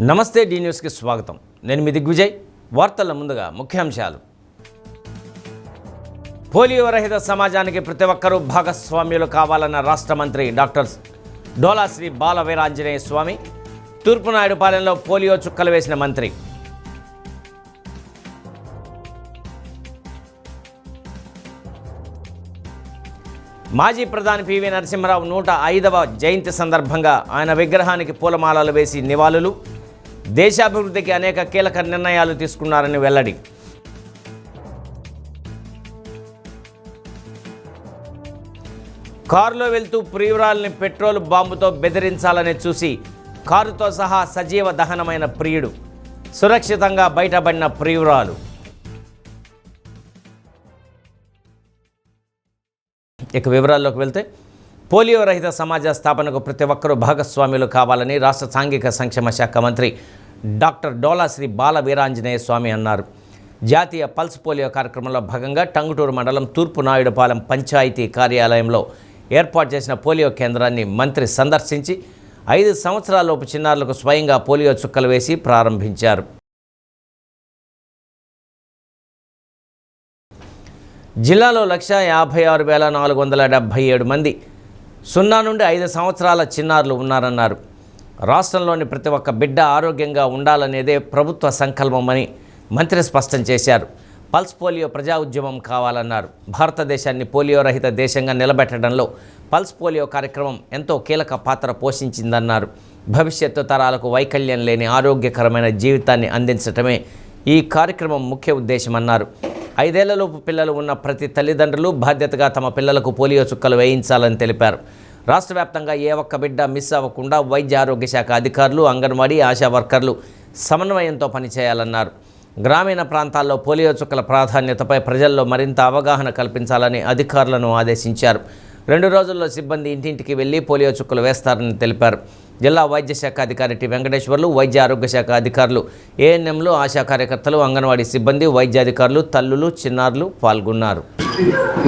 నమస్తే డి న్యూస్కి స్వాగతం. నేను మీ దిగ్విజయ్. వార్తల ముందుగా ముఖ్యాంశాలు. పోలియో రహిత సమాజానికి ప్రతి ఒక్కరూ భాగస్వామ్యులు కావాలన్న రాష్ట్ర మంత్రి డాక్టర్ డోలా శ్రీ బాల వీరాంజనేయ స్వామి. తూర్పునాయుడుపాలెంలో పోలియో చుక్కలు వేసిన మంత్రి. మాజీ ప్రధాని పివి నరసింహారావు 105వ జయంతి సందర్భంగా ఆయన విగ్రహానికి పూలమాలలు వేసి నివాళులు. దేశాభివృద్ధికి అనేక కీలక నిర్ణయాలు తీసుకున్నారని వెల్లడి. కారులో వెళ్తూ ప్రియురాల్ని పెట్రోల్ బాంబుతో బెదిరించాలని చూసి కారుతో సహా సజీవ దహనమైన ప్రియుడు. సురక్షితంగా బయటపడిన ప్రియురాలు. ఇక వివరాల్లోకి వెళ్తే, పోలియో రహిత సమాజ స్థాపనకు ప్రతి ఒక్కరూ భాగస్వామ్యులు కావాలని రాష్ట్ర సాంఘిక సంక్షేమ శాఖ మంత్రి డాక్టర్ డోలా శ్రీ బాల వీరాంజనేయ స్వామి అన్నారు. జాతీయ పల్స్ పోలియో కార్యక్రమంలో భాగంగా టంగుటూరు మండలం తూర్పునాయుడుపాలెం పంచాయతీ కార్యాలయంలో ఏర్పాటు చేసిన పోలియో కేంద్రాన్ని మంత్రి సందర్శించి 5 సంవత్సరాలలోపు చిన్నారులకు స్వయంగా పోలియో చుక్కలు వేసి ప్రారంభించారు. జిల్లాలో 156,477 మంది 0 నుండి 5 సంవత్సరాల చిన్నారులు ఉన్నారన్నారు. రాష్ట్రంలోని ప్రతి ఒక్క బిడ్డ ఆరోగ్యంగా ఉండాలనేదే ప్రభుత్వ సంకల్పమని మంత్రి స్పష్టం చేశారు. పల్స్ పోలియో ప్రజా ఉద్యమం కావాలన్నారు. భారతదేశాన్ని పోలియో రహిత దేశంగా నిలబెట్టడంలో పల్స్ పోలియో కార్యక్రమం ఎంతో కీలక పాత్ర పోషించిందన్నారు. భవిష్యత్తు తరాలకు వైకల్యం లేని ఆరోగ్యకరమైన జీవితాన్ని అందించడమే ఈ కార్యక్రమం ముఖ్య ఉద్దేశమన్నారు. 5 ఏళ్లలోపు పిల్లలు ఉన్న ప్రతి తల్లిదండ్రులు బాధ్యతగా తమ పిల్లలకు పోలియో చుక్కలు వేయించాలని తెలిపారు. రాష్ట్ర వ్యాప్తంగా ఏ ఒక్క బిడ్డ మిస్ అవ్వకుండా వైద్య ఆరోగ్య శాఖ అధికారులు, అంగన్వాడీ, ఆశా వర్కర్లు సమన్వయంతో పనిచేయాలన్నారు. గ్రామీణ ప్రాంతాల్లో పోలియో చుక్కల ప్రాధాన్యతపై ప్రజల్లో మరింత అవగాహన కల్పించాలని అధికారులను ఆదేశించారు. 2 రోజుల్లో సిబ్బంది ఇంటింటికి వెళ్లి పోలియో చుక్కలు వేస్తారని తెలిపారు. జిల్లా వైద్య శాఖ అధికారి టి వెంకటేశ్వర్లు, వైద్య ఆరోగ్య శాఖ అధికారులు, ఏఎన్ఎంలు, ఆశా కార్యకర్తలు, అంగన్వాడీ సిబ్బంది, వైద్య అధికారులు, తల్లులు, చిన్నారులు పాల్గొన్నారు.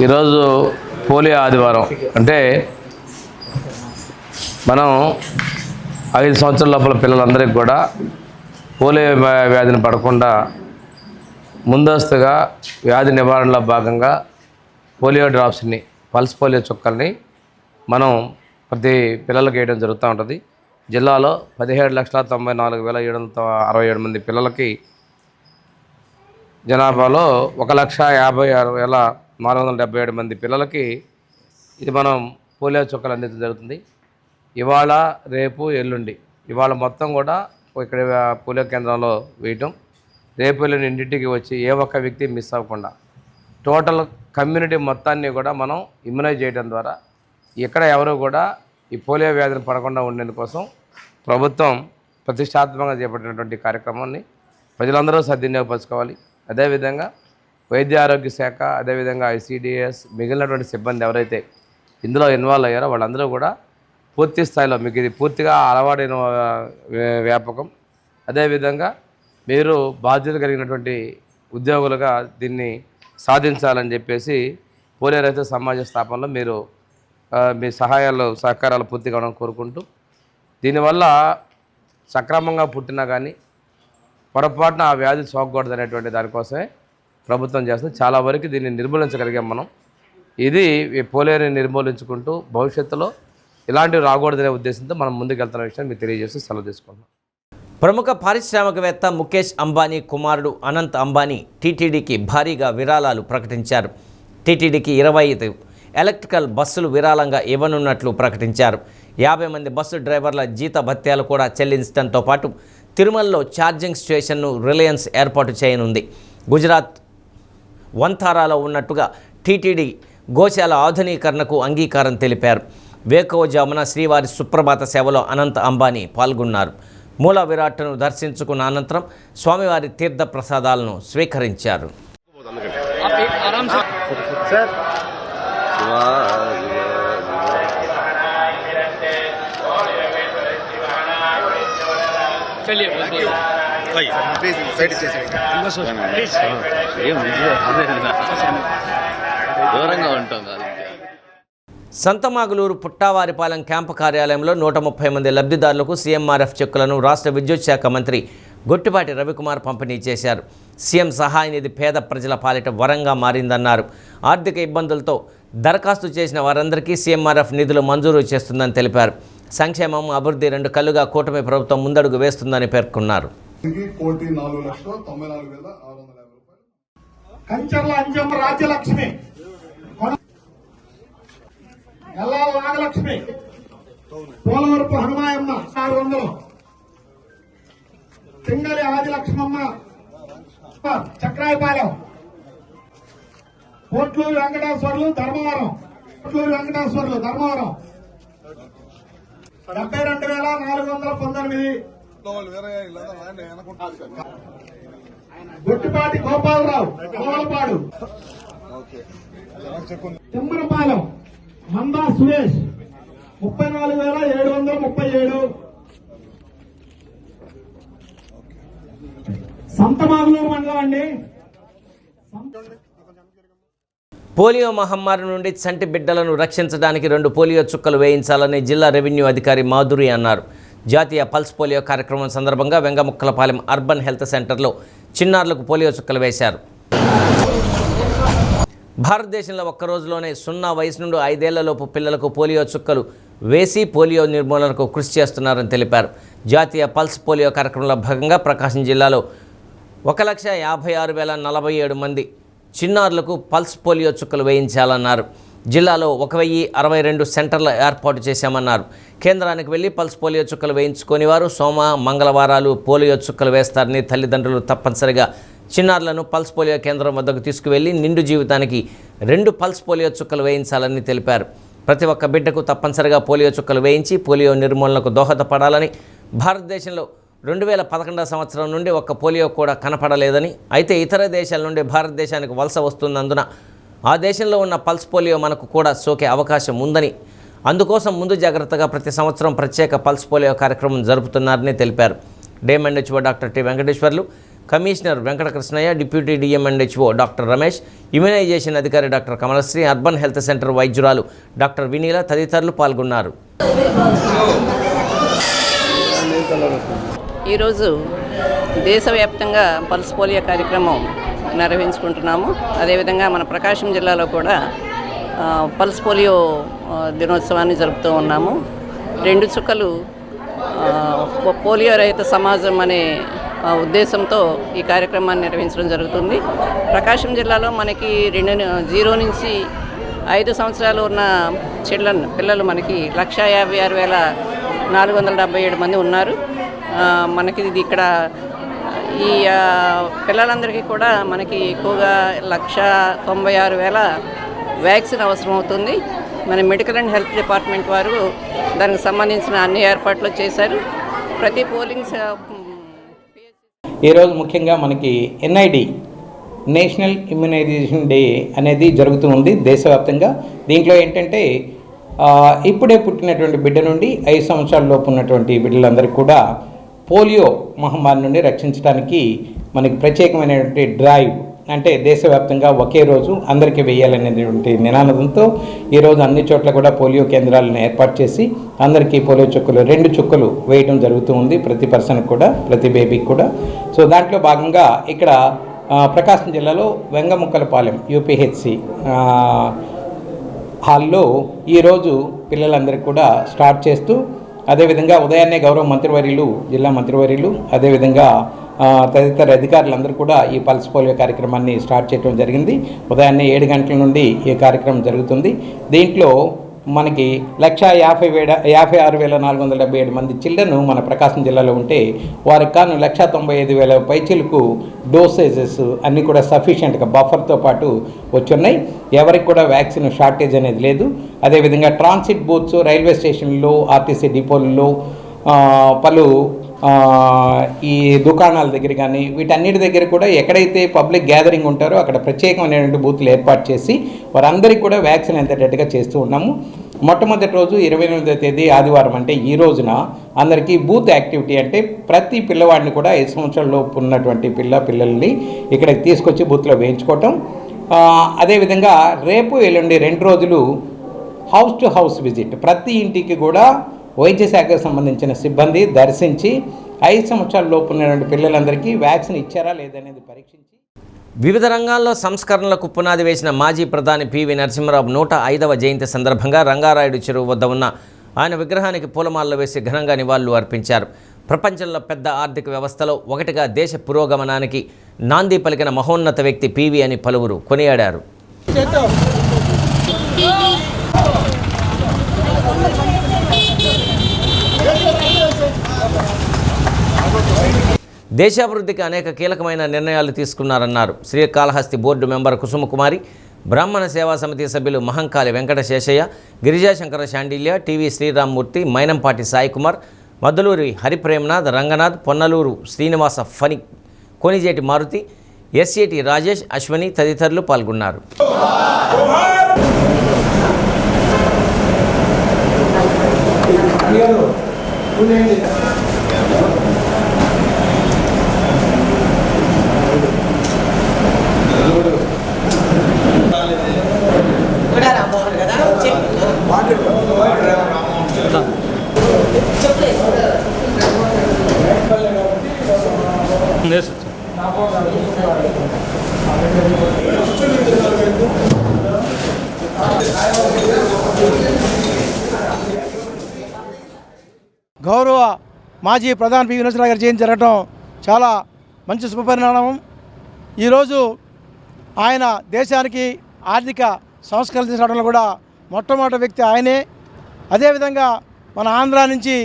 ఈరోజు పోలియో ఆదివారం. అంటే మనం 5 సంవత్సరాల లోపల పిల్లలందరికీ కూడా పోలియో వ్యాధిని పడకుండా ముందస్తుగా వ్యాధి నివారణలో భాగంగా పోలియో డ్రాప్స్ని, పల్స్ పోలియో చుక్కల్ని మనం ప్రతి పిల్లలకి వేయడం జరుగుతూ ఉంటుంది. జిల్లాలో 17,94,767 మంది పిల్లలకి, జనాభాలో 1,56,477 మంది పిల్లలకి ఇది మనం పోలియో చుక్కలు అందించడం జరుగుతుంది. ఇవాళ, రేపు, ఎల్లుండి ఇవాళ మొత్తం కూడా ఇక్కడ పోలియో కేంద్రంలో వేయటం, రేపు ఎల్లుండి ఇంటింటికి వచ్చి ఏ ఒక్క వ్యక్తి మిస్ అవ్వకుండా టోటల్ కమ్యూనిటీ మొత్తాన్ని కూడా మనం ఇమ్యునైజ్ చేయడం ద్వారా ఇక్కడ ఎవరు కూడా ఈ పోలియో వ్యాధిని పడకుండా ఉండేందుకోసం ప్రభుత్వం ప్రతిష్టాత్మకంగా చేపట్టినటువంటి కార్యక్రమాన్ని ప్రజలందరూ సద్వినియోగపరచుకోవాలి. అదేవిధంగా వైద్య ఆరోగ్య శాఖ, అదేవిధంగా ఐసిడిఎస్, మిగిలినటువంటి సిబ్బంది ఎవరైతే ఇందులో ఇన్వాల్వ్ అయ్యారో వాళ్ళందరూ కూడా పూర్తి స్థాయిలో, మీకు ఇది పూర్తిగా అలవాడైన వ్యాపకం, అదేవిధంగా మీరు బాధ్యత కలిగినటువంటి ఉద్యోగులుగా దీన్ని సాధించాలని చెప్పేసి పోలియో రహిత సమాజ స్థాపనలో మీరు మీ సహకారాలు పూర్తిగా కోరుకుంటూ, దీనివల్ల సక్రమంగా పుట్టినా కానీ పొరపాటున ఆ వ్యాధి సోకకూడదు అనేటువంటి దానికోసమే ప్రభుత్వం చేస్తుంది. చాలా వరకు దీన్ని నిర్మూలించగలిగాం మనం. ఇది పోలియోని నిర్మూలించుకుంటూ భవిష్యత్తులో ఇలాంటివి రాకూడదనే ఉద్దేశంతో మనం ముందుకు వెళ్తున్న విషయాన్ని మీకు తెలియజేస్తూ సెలవు తీసుకుంటున్నాం. ప్రముఖ పారిశ్రామికవేత్త ముఖేష్ అంబానీ కుమారుడు అనంత్ అంబానీ టీటీడీకి భారీగా విరాళాలు ప్రకటించారు. టీటీడీకి 25 ఎలక్ట్రికల్ బస్సులు విరాళంగా ఇవ్వనున్నట్లు ప్రకటించారు. 50 మంది బస్సు డ్రైవర్ల జీత భత్యాలు కూడా చెల్లించడంతో పాటు తిరుమలలో ఛార్జింగ్ స్టేషన్ను రిలయన్స్ ఏర్పాటు చేయనుంది. గుజరాత్ వంతారాలో ఉన్నట్టుగా టీటీడీ గోశాల ఆధునీకరణకు అంగీకారం తెలిపారు. వేకువజామున శ్రీవారి సుప్రభాత సేవలో అనంత్ అంబానీ పాల్గొన్నారు. మూల విరాట్ను దర్శించుకున్న అనంతరం స్వామివారి తీర్థ ప్రసాదాలను స్వీకరించారు. సంతమాగులూరు పుట్టావారిపాలెం క్యాంపు కార్యాలయంలో 130 మంది లబ్ధిదారులకు సీఎంఆర్ఎఫ్ చెక్కులను రాష్ట్ర విద్యుత్ శాఖ మంత్రి గొట్టిపాటి రవికుమార్ పంపిణీ చేశారు. సీఎం సహాయ నిధి పేద ప్రజల పాలిట వరంగా మారిందన్నారు. ఆర్థిక ఇబ్బందులతో దరఖాస్తు చేసిన వారందరికీ సీఎంఆర్ఎఫ్ నిధులు మంజూరు చేస్తుందని తెలిపారు. సంక్షేమం, అభివృద్ధి రెండు కళ్ళుగా కూటమి ప్రభుత్వం ముందడుగు వేస్తుందని పేర్కొన్నారు. కంచర్ల అంజమ్మ రాజ్యలక్ష్మి, ఎల్లాల నాగలక్ష్మి, పోలవరపు హనుమాయమ్మ 600, సింగలి ఆదిలక్ష్మమ్మ చక్రాయపాలెం, కోట్లూరు వెంకటేశ్వర్లు ధర్మవరం, 72,419. గొట్టిపాటి గోపాలరావు కోవలపాడు, తిమ్మరపాలెం మందా సురేష్ 34,737. సంతమాగులూరు మండలం అండి. పోలియో మహమ్మారి నుండి చంటి బిడ్డలను రక్షించడానికి 2 పోలియో చుక్కలు వేయించాలని జిల్లా రెవెన్యూ అధికారి మాధురి అన్నారు. జాతీయ పల్స్ పోలియో కార్యక్రమం సందర్భంగా వెంగముక్కలపాలెం అర్బన్ హెల్త్ సెంటర్లో చిన్నారులకు పోలియో చుక్కలు వేశారు. భారతదేశంలో ఒక్క రోజులోనే 0 వయసు నుండి 5 ఏళ్లలోపు పిల్లలకు పోలియో చుక్కలు వేసి పోలియో నిర్మూలనకు కృషి చేస్తున్నారని తెలిపారు. జాతీయ పల్స్ పోలియో కార్యక్రమంలో భాగంగా ప్రకాశం జిల్లాలో 1,56,047 మంది చిన్నారులకు పల్స్ పోలియో చుక్కలు వేయించాలన్నారు. జిల్లాలో 1,062 సెంటర్ల ఏర్పాటు చేశామన్నారు. కేంద్రానికి వెళ్లి పల్స్ పోలియో చుక్కలు వేయించుకొని వారు సోమ, మంగళవారాలు పోలియో చుక్కలు వేస్తారని తల్లిదండ్రులు తప్పనిసరిగా చిన్నారులను పల్స్ పోలియో కేంద్రం వద్దకు తీసుకువెళ్లి నిండు జీవితానికి 2 పల్స్ పోలియో చుక్కలు వేయించాలని తెలిపారు. ప్రతి ఒక్క బిడ్డకు తప్పనిసరిగా పోలియో చుక్కలు వేయించి పోలియో నిర్మూలనకు దోహదపడాలని, భారతదేశంలో 2011 సంవత్సరం నుండి ఒక్క పోలియో కూడా కనపడలేదని, అయితే ఇతర దేశాల నుండి భారతదేశానికి వలస వస్తున్నందున ఆ దేశంలో ఉన్న పల్స్ పోలియో మనకు కూడా సోకే అవకాశం ఉందని, అందుకోసం ముందు జాగ్రత్తగా ప్రతి సంవత్సరం ప్రత్యేక పల్స్ పోలియో కార్యక్రమం జరుపుతున్నారని తెలిపారు. D M N H O doctor T Venkateswarlu, commissioner Venkatakrishnaiah, deputy D M N H O doctor Ramesh, immunization అధికారి doctor Kamalasri, urban health centre వైద్యురాలు డాక్టర్ వినీల తదితరులు పాల్గొన్నారు. ఈరోజు దేశవ్యాప్తంగా పల్స్ పోలియో కార్యక్రమం నిర్వహించుకుంటున్నాము. అదేవిధంగా మన ప్రకాశం జిల్లాలో కూడా పల్స్ పోలియో దినోత్సవాన్ని జరుపుతూ ఉన్నాము. 2 చుక్కలు పోలియో రహిత సమాజం అనే ఉద్దేశంతో ఈ కార్యక్రమాన్ని నిర్వహించడం జరుగుతుంది. ప్రకాశం జిల్లాలో మనకి 0 నుంచి 5 సంవత్సరాలు ఉన్న పిల్లలు మనకి 1,56,477 మంది ఉన్నారు. మనకి ఇది ఇక్కడ ఈ పిల్లలందరికీ కూడా మనకి ఎక్కువగా 1,96,000 వ్యాక్సిన్ అవసరం అవుతుంది. మన మెడికల్ అండ్ హెల్త్ డిపార్ట్మెంట్ వారు దానికి సంబంధించిన అన్ని ఏర్పాట్లు చేశారు. ప్రతి పోలింగ్ ఈరోజు ముఖ్యంగా మనకి ఎన్ఐడి నేషనల్ ఇమ్యునైజేషన్ డే అనేది జరుగుతూ ఉంది దేశవ్యాప్తంగా. దీంట్లో ఏంటంటే ఇప్పుడే పుట్టినటువంటి బిడ్డ నుండి 5 సంవత్సరాల లోపు ఉన్నటువంటి బిడ్డలందరికీ కూడా పోలియో మహమ్మారి నుండి రక్షించడానికి మనకి ప్రత్యేకమైనటువంటి డ్రైవ్, అంటే దేశవ్యాప్తంగా ఒకే రోజు అందరికీ వేయాలనేటువంటి నినాదంతో ఈరోజు అన్ని చోట్ల కూడా పోలియో కేంద్రాలను ఏర్పాటు చేసి అందరికీ పోలియో చుక్కలు 2 చుక్కలు వేయడం జరుగుతూ ఉంది, ప్రతి పర్సన్కి కూడా, ప్రతి బేబీకి కూడా. సో దాంట్లో భాగంగా ఇక్కడ ప్రకాశం జిల్లాలో వెంగముక్కలపాలెం యూపీహెచ్సి హాల్లో ఈరోజు పిల్లలందరికీ కూడా స్టార్ట్ చేస్తూ, అదేవిధంగా ఉదయాన్నే గౌరవ మంత్రివర్యులు, జిల్లా మంత్రివర్యులు, అదేవిధంగా తదితర అధికారులందరూ కూడా ఈ పల్స్ పోలియో కార్యక్రమాన్ని స్టార్ట్ చేయడం జరిగింది. ఉదయాన్నే 7 గంటల నుండి ఈ కార్యక్రమం జరుగుతుంది. దీంట్లో మనకి 1,56,477 మంది చిల్డ్రన్ మన ప్రకాశం జిల్లాలో ఉంటే వారికి కాను 1,95,000 పైచిలకు డోసేజెస్ అన్నీ కూడా సఫిషియెంట్గా బఫర్తో పాటు వచ్చున్నాయి. ఎవరికి కూడా వ్యాక్సిన్ షార్టేజ్ అనేది లేదు. అదేవిధంగా ట్రాన్సిట్ బూత్స్, రైల్వే స్టేషన్లో, ఆర్టీసీ డిపోల్లో, పలు ఈ దుకాణాల దగ్గర కానీ వీటన్నిటి దగ్గర కూడా ఎక్కడైతే పబ్లిక్ గ్యాదరింగ్ ఉంటారో అక్కడ ప్రత్యేకమైనటువంటి బూత్లు ఏర్పాటు చేసి వారందరికీ కూడా వ్యాక్సిన్ అందేటట్టుగా చేస్తూ ఉన్నాము. మొట్టమొదటి రోజు 28వ తేదీ ఆదివారం అంటే ఈ రోజున అందరికీ బూత్ యాక్టివిటీ, అంటే ప్రతి పిల్లవాడిని కూడా 5 సంవత్సరాలలోపు ఉన్నటువంటి పిల్లల్ని ఇక్కడికి తీసుకొచ్చి బూత్లో వేయించుకోవటం. అదేవిధంగా రేపు ఎల్లుండి 2 రోజులు హౌస్ టు హౌస్ విజిట్, ప్రతి ఇంటికి కూడా వైద్య శాఖకు సంబంధించిన సిబ్బంది దర్శించి 5 సంవత్సరాల లోపు ఉన్నటువంటి పిల్లలందరికీ వ్యాక్సిన్ ఇచ్చారా లేదనేది పరీక్షించి వివిధ రంగాల్లో సంస్కరణలకు పునాది వేసిన మాజీ ప్రధాని పివి నరసింహారావు 105వ జయంతి సందర్భంగా రంగారాయుడు చెరువు వద్ద ఉన్న ఆయన విగ్రహానికి పూలమాలలు వేసి ఘనంగా నివాళులు అర్పించారు. ప్రపంచంలో పెద్ద ఆర్థిక వ్యవస్థలో ఒకటిగా దేశ పురోగమనానికి నాంది పలికిన మహోన్నత వ్యక్తి పివి అని పలువురు కొనియాడారు. దేశాభివృద్ధికి అనేక కీలకమైన నిర్ణయాలు తీసుకున్నారన్నారు శ్రీకాళహస్తి బోర్డు మెంబర్ కుసుమకుమారి, బ్రాహ్మణ సేవా సమితి సభ్యులు మహంకాళి వెంకట శేషయ్య, గిరిజాశంకర శాండిల్య, టీవీ శ్రీరామ్మూర్తి, మైనంపాటి సాయికుమార్, మద్దులూరి హరిప్రేమనాథ్, రంగనాథ్, పొన్నలూరు శ్రీనివాస ఫణి, కోనిజేటి మారుతి, ఎస్ఏటి రాజేష్, అశ్వని తదితరులు పాల్గొన్నారు. గౌరవ మాజీ ప్రధాని పివి నరసింహారావు గారి జయంతి జరగడం చాలా మంచి శుభపరిణామం. ఈరోజు ఆయన దేశానికి ఆర్థిక సంస్కరణ తీసుకురావడంలో కూడా మొట్టమొదటి వ్యక్తి ఆయనే. అదేవిధంగా మన ఆంధ్ర నుంచి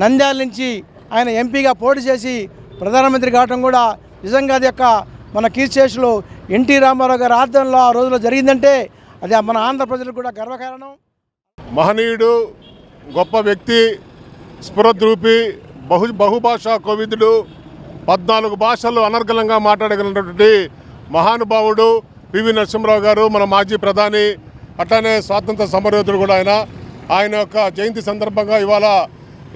నంద్యాల నుంచి ఆయన ఎంపీగా పోటీ చేసి ప్రధానమంత్రి కావడం కూడా నిజంగా అది యొక్క మన కీర్తిశేషులు ఎన్టీ రామారావు గారి ఆధ్వర్యంలో ఆ రోజులో జరిగిందంటే అది మన ఆంధ్ర ప్రజలకు కూడా గర్వకారణం. మహనీయుడు, గొప్ప వ్యక్తి, స్ఫురద్రూపి, బహుభాషా కోవిదుడు, 14 భాషలు అనర్గళంగా మాట్లాడగలిగినటువంటి మహానుభావుడు పివి నరసింహారావు గారు, మన మాజీ ప్రధాని, అట్లానే స్వాతంత్ర సమరయోధుడు కూడా ఆయన యొక్క జయంతి సందర్భంగా ఇవాళ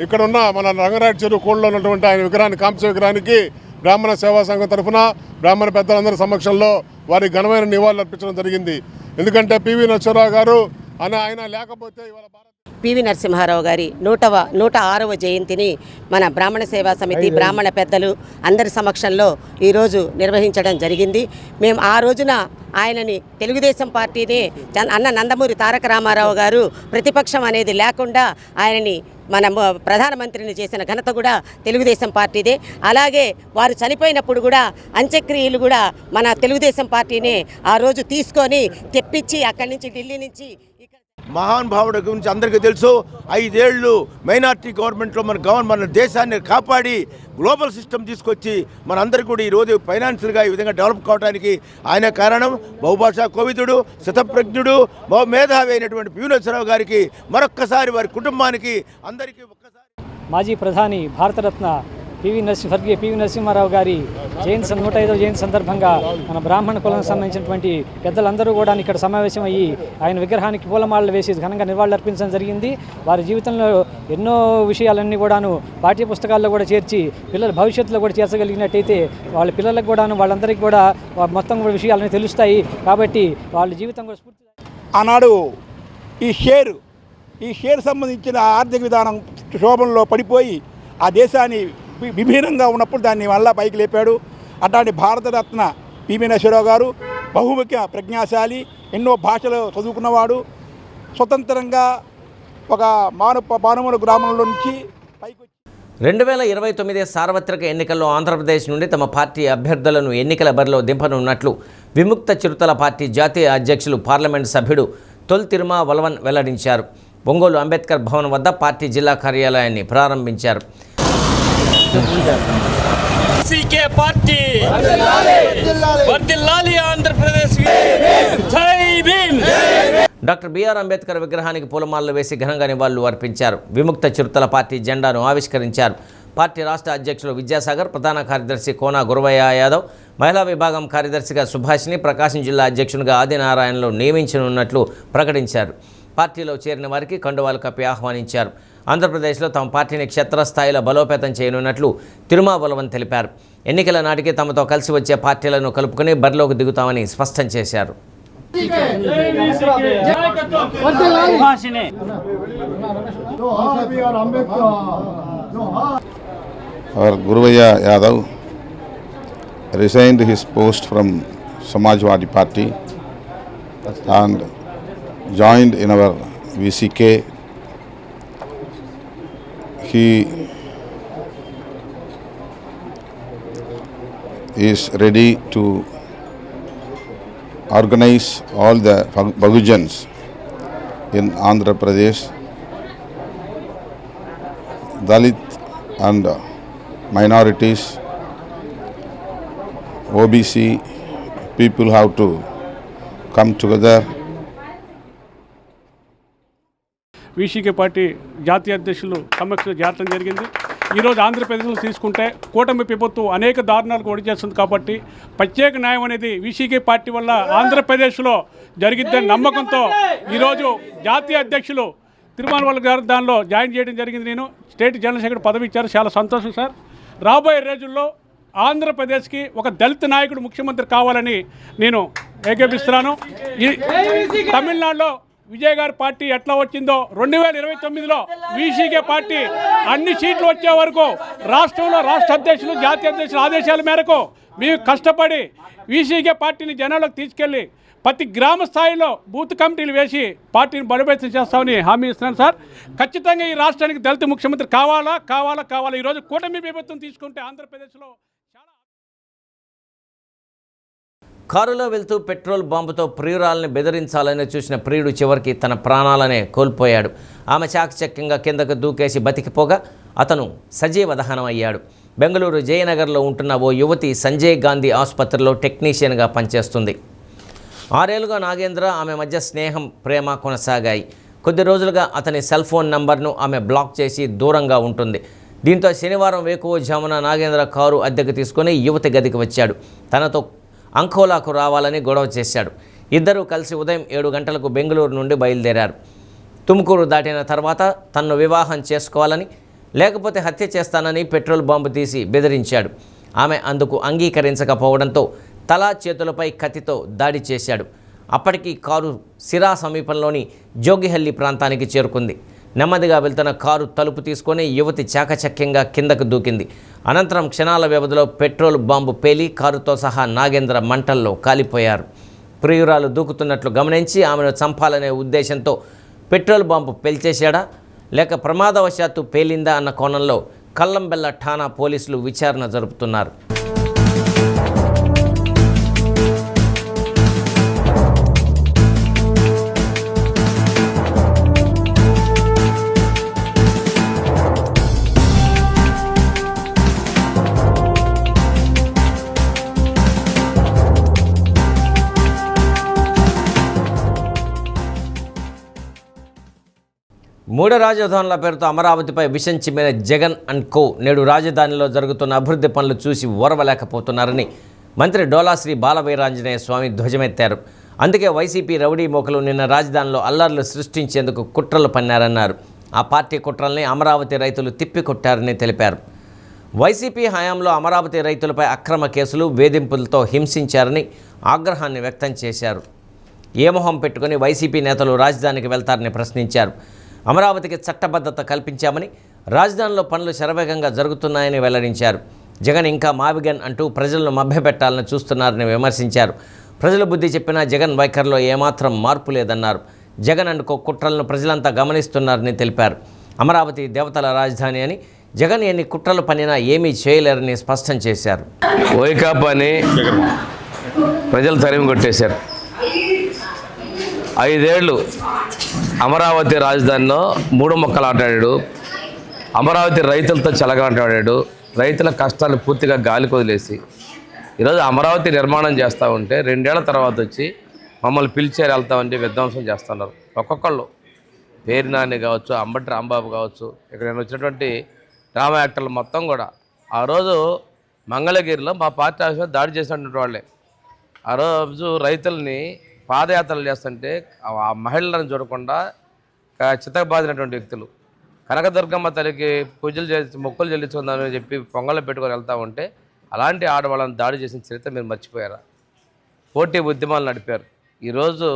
ఇక్కడ ఉన్న మన రంగారాయుడు చెరువు కోళ్ళలో ఉన్నటువంటి ఆయన విగ్రహాన్ని, కాంస్య విగ్రహానికి బ్రాహ్మణ సేవా సంఘం తరఫున బ్రాహ్మణ పెద్దలందరి సమక్షంలో వారి ఘనమైన నివాళులు అర్పించడం జరిగింది. ఎందుకంటే పివి నరసింహారావు గారు ఆయన లేకపోతే ఇవాళ పివి నరసింహారావు గారి 106వ జయంతిని మన బ్రాహ్మణ సేవా సమితి బ్రాహ్మణ పెద్దలు అందరి సమక్షంలో ఈరోజు నిర్వహించడం జరిగింది. మేము ఆ రోజున ఆయనని తెలుగుదేశం పార్టీని అన్న నందమూరి తారక రామారావు గారు ప్రతిపక్షం అనేది లేకుండా ఆయనని మన ప్రధానమంత్రిని చేసిన ఘనత కూడా తెలుగుదేశం పార్టీదే. అలాగే వారు చనిపోయినప్పుడు కూడా అంత్యక్రియలు కూడా మన తెలుగుదేశం పార్టీనే ఆ రోజు తీసుకొని తెప్పించి అక్కడి నుంచి ఢిల్లీ నుంచి మహానుభావుడి గురించి అందరికీ తెలుసు. 5 ఏళ్ళు మైనార్టీ గవర్నమెంట్లో మన దేశాన్ని కాపాడి గ్లోబల్ సిస్టమ్ తీసుకొచ్చి మనందరికీ కూడా ఈరోజు ఫైనాన్షియల్గా ఈ విధంగా డెవలప్ కావడానికి ఆయన కారణం. బహుభాషా కోవిదుడు, శతప్రజ్ఞుడు, మేధావి అయినటువంటి పివి నరసింహారావు గారికి మరొక్కసారి వారి కుటుంబానికి అందరికీ ఒక్కసారి మాజీ ప్రధాని భారతరత్న స్వర్గీయ పివి నరసింహారావు గారి 105వ జయంతి సందర్భంగా మన బ్రాహ్మణ కులానికి సంబంధించినటువంటి పెద్దలందరూ కూడా ఇక్కడ సమావేశం అయ్యి ఆయన విగ్రహానికి పూలమాలలు వేసి ఘనంగా నివాళులు అర్పించడం జరిగింది. వారి జీవితంలో ఎన్నో విషయాలన్నీ కూడాను పాఠ్య పుస్తకాల్లో కూడా చేర్చి పిల్లల భవిష్యత్తులో కూడా చేర్చగలిగినట్టయితే వాళ్ళ పిల్లలకు కూడాను వాళ్ళందరికీ కూడా మొత్తం కూడా విషయాలన్నీ తెలుస్తాయి. కాబట్టి వాళ్ళ జీవితం కూడా స్ఫూర్తి. ఆనాడు ఈ షేర్ సంబంధించిన ఆర్థిక విధానం శోభంలో పడిపోయి ఆ దేశాన్ని విభిన్నంగా ఉన్నప్పుడు దాన్ని మళ్ళా పైకి లేపాడు. అట్లాంటి భారతరత్న పివి నరసింహారావు గారు బహుముఖ్య ప్రజ్ఞాశాలి, ఎన్నో భాషలు చదువుకున్నవాడు, స్వతంత్రంగా ఒక మానవుల గ్రామంలో నుంచి పైకి 2029 సార్వత్రిక ఎన్నికల్లో ఆంధ్రప్రదేశ్ నుండి తమ పార్టీ అభ్యర్థులను ఎన్నికల బరిలో దింపనున్నట్లు విముక్త చిరుతల పార్టీ జాతీయ అధ్యక్షులు పార్లమెంటు సభ్యుడు తొల్ తిరుమా వలవన్ వెల్లడించారు. ఒంగోలు అంబేద్కర్ భవన్ వద్ద పార్టీ జిల్లా కార్యాలయాన్ని ప్రారంభించారు. డాక్టర్ బిఆర్ అంబేద్కర్ విగ్రహానికి పూలమాలలు వేసి ఘనంగా నివాళులు అర్పించారు. విముక్త చిరుతల పార్టీ జెండాను ఆవిష్కరించారు. పార్టీ రాష్ట్ర అధ్యక్షులు విద్యాసాగర్, ప్రధాన కార్యదర్శి కోన గురవయ్య యాదవ్, మహిళా విభాగం కార్యదర్శిగా సుభాషిని, ప్రకాశం జిల్లా అధ్యక్షునిగా ఆదినారాయణలో నియమించనున్నట్లు ప్రకటించారు. పార్టీలో చేరిన వారికి కండువాలు కప్పి ఆహ్వానించారు. ఆంధ్రప్రదేశ్లో తమ పార్టీని క్షేత్రస్థాయిలో బలోపేతం చేయనున్నట్లు తిరుమా బలవన్ తెలిపారు. ఎన్నికల నాటికి తమతో కలిసి వచ్చే పార్టీలను కలుపుకొని బరిలోకి దిగుతామని స్పష్టం చేశారు. Our Guruvaya Yadav resigned his post from Samajwadi Party and joined in our VCK. He is ready to organize all the Bahujans in Andhra Pradesh, Dalit and minorities, OBC people have to come together. VCK party జాతీయ అధ్యక్షులు సమక్షంలో చేరడం జరిగింది. ఈరోజు ఆంధ్రప్రదేశ్లో తీసుకుంటే కూటమి ప్రభుత్వం అనేక దారుణాలకు ఒడి చేస్తుంది కాబట్టి ప్రత్యేక న్యాయం అనేది వీసీకే పార్టీ వల్ల ఆంధ్రప్రదేశ్లో జరిగిద్దని నమ్మకంతో ఈరోజు జాతీయ అధ్యక్షులు తిరుమల గారు దానిలో జాయిన్ చేయడం జరిగింది. నేను స్టేట్ జనరల్ సెక్రటరీ పదవి ఇచ్చారు, చాలా సంతోషం సార్. రాబోయే రోజుల్లో ఆంధ్రప్రదేశ్కి ఒక దళిత నాయకుడు ముఖ్యమంత్రి కావాలని నేను ఏకీపిస్తున్నాను. ఈ తమిళనాడులో విజయ్ గారి పార్టీ ఎట్లా వచ్చిందో 2029లో వీసీకే పార్టీ అన్ని సీట్లు వచ్చే వరకు రాష్ట్రంలో రాష్ట్ర అధ్యక్షులు జాతీయ అధ్యక్షుల ఆదేశాల మేరకు మేము కష్టపడి వీసీకే పార్టీని జనాలకు తీసుకెళ్ళి ప్రతి గ్రామ స్థాయిలో బూత్ కమిటీలు వేసి పార్టీని బలోపేతం చేస్తామని హామీ ఇస్తున్నాను సార్. ఖచ్చితంగా ఈ రాష్ట్రానికి దళిత ముఖ్యమంత్రి కావాలా. ఈరోజు కూటమి ప్రభుత్వం తీసుకుంటే ఆంధ్రప్రదేశ్లో కారులో వెళ్తూ పెట్రోల్ బాంబుతో ప్రియురాలని బెదిరించాలని చూసిన ప్రియుడు చివరికి తన ప్రాణాలనే కోల్పోయాడు. ఆమె చాకచక్యంగా కిందకు దూకేసి బతికిపోగా అతను సజీవ దహనం అయ్యాడు. బెంగళూరు జయనగర్లో ఉంటున్న ఓ యువతి సంజయ్ గాంధీ ఆసుపత్రిలో టెక్నీషియన్గా పనిచేస్తుంది. 6 ఏళ్లుగా నాగేంద్ర ఆమె మధ్య స్నేహం, ప్రేమ కొనసాగాయి. కొద్ది రోజులుగా అతని సెల్ ఫోన్ నంబర్ను ఆమె బ్లాక్ చేసి దూరంగా ఉంటుంది. దీంతో శనివారం వేకువజామున నాగేంద్ర కారు అద్దెకు తీసుకుని యువతి గదికి వచ్చాడు. తనతో అంకోలాకు రావాలని గొడవ చేశాడు. ఇద్దరూ కలిసి ఉదయం 7 గంటలకు బెంగళూరు నుండి బయలుదేరారు. తుముకూరు దాటిన తర్వాత తన్ను వివాహం చేసుకోవాలని, లేకపోతే హత్య చేస్తానని పెట్రోల్ బాంబు తీసి బెదిరించాడు. ఆమె అందుకు అంగీకరించకపోవడంతో తల చేతులపై కత్తితో దాడి చేశాడు. అప్పటికి కారు సిరా సమీపంలోని జోగిహల్లి ప్రాంతానికి చేరుకుంది. నెమ్మదిగా వెళ్తున్న కారు తలుపు తీసుకొని యువతి చాకచక్యంగా కిందకు దూకింది. అనంతరం క్షణాల వ్యవధిలో పెట్రోల్ బాంబు పేలి కారుతో సహా నాగేంద్ర మంటల్లో కాలిపోయారు. ప్రియురాలు దూకుతున్నట్లు గమనించి ఆమెను చంపాలనే ఉద్దేశంతో పెట్రోల్ బాంబు పేల్చేశాడా లేక ప్రమాదవశాత్తు పేలిందా అన్న కోణంలో కల్లంబెల్ల ఠాణా పోలీసులు విచారణ జరుపుతున్నారు. మూడు రాజధానుల పేరుతో అమరావతిపై విషం చిమ్మిన జగన్ అండ్ కో నేడు రాజధానిలో జరుగుతున్న అభివృద్ధి పనులు చూసి ఓర్వలేకపోతున్నారని మంత్రి డోలాశ్రీ బాలవీరాంజనేయ స్వామి ధ్వజమెత్తారు. అందుకే వైసీపీ రౌడీ మోకలు నిన్న రాజధానిలో అల్లర్లు సృష్టించేందుకు కుట్రలు పన్నారన్నారు. ఆ పార్టీ కుట్రల్ని అమరావతి రైతులు తిప్పికొట్టారని తెలిపారు. వైసీపీ హయాంలో అమరావతి రైతులపై అక్రమ కేసులు, వేధింపులతో హింసించారని ఆగ్రహాన్ని వ్యక్తం చేశారు. ఏ మొహం పెట్టుకుని వైసీపీ నేతలు రాజధానికి వెళ్తారని ప్రశ్నించారు. అమరావతికి చట్టబద్ధత కల్పించామని, రాజధానిలో పనులు శరవేగంగా జరుగుతున్నాయని వెల్లడించారు. జగన్ ఇంకా మావిగన్ అంటూ ప్రజలను మభ్యపెట్టాలని చూస్తున్నారని విమర్శించారు. ప్రజలు బుద్ధి చెప్పినా జగన్ వైఖరిలో ఏమాత్రం మార్పు లేదన్నారు. జగన్ అండ్ కో కుట్రలను ప్రజలంతా గమనిస్తున్నారని తెలిపారు. అమరావతి దేవతల రాజధాని అని, జగన్ ఎన్ని కుట్రలు పనినా ఏమీ చేయలేరని స్పష్టం చేశారు. వైకాపాని ప్రజలు తరిమి కొట్టేశారు. 5 ఏళ్ళు అమరావతి రాజధానిలో 3 మొక్కలు ఆటాడాడు. అమరావతి రైతులతో చెలగాటాడాడు. రైతుల కష్టాలు పూర్తిగా గాలికి వదిలేసి ఈరోజు అమరావతి నిర్మాణం చేస్తూ ఉంటే 2 ఏళ్ల తర్వాత వచ్చి మమ్మల్ని పిలిచారు వెళ్తామని విధ్వంసం చేస్తున్నారు. ఒక్కొక్కళ్ళు పేరు నాని కావచ్చు, అంబటి రాంబాబు కావచ్చు, ఇక్కడ నేను వచ్చినటువంటి డ్రామా యాక్టర్లు మొత్తం కూడా ఆ రోజు మంగళగిరిలో మా పార్టీ ఆఫీసులో దాడి చేసినటువంటి వాళ్ళే. ఆ రోజు రైతుల్ని పాదయాత్రలు చేస్తుంటే ఆ మహిళలను చూడకుండా చితకబాదినటువంటి వ్యక్తులు కనకదుర్గమ్మ తల్లికి పూజలు చేసి మొక్కులు చెల్లించుకుందామని చెప్పి పొంగళ్ళు పెట్టుకొని వెళ్తూ ఉంటే అలాంటి ఆడవాళ్ళని దాడి చేసిన చరిత్ర మీరు మర్చిపోయారా? పోటీ ఉద్యమాలు నడిపారు. ఈరోజు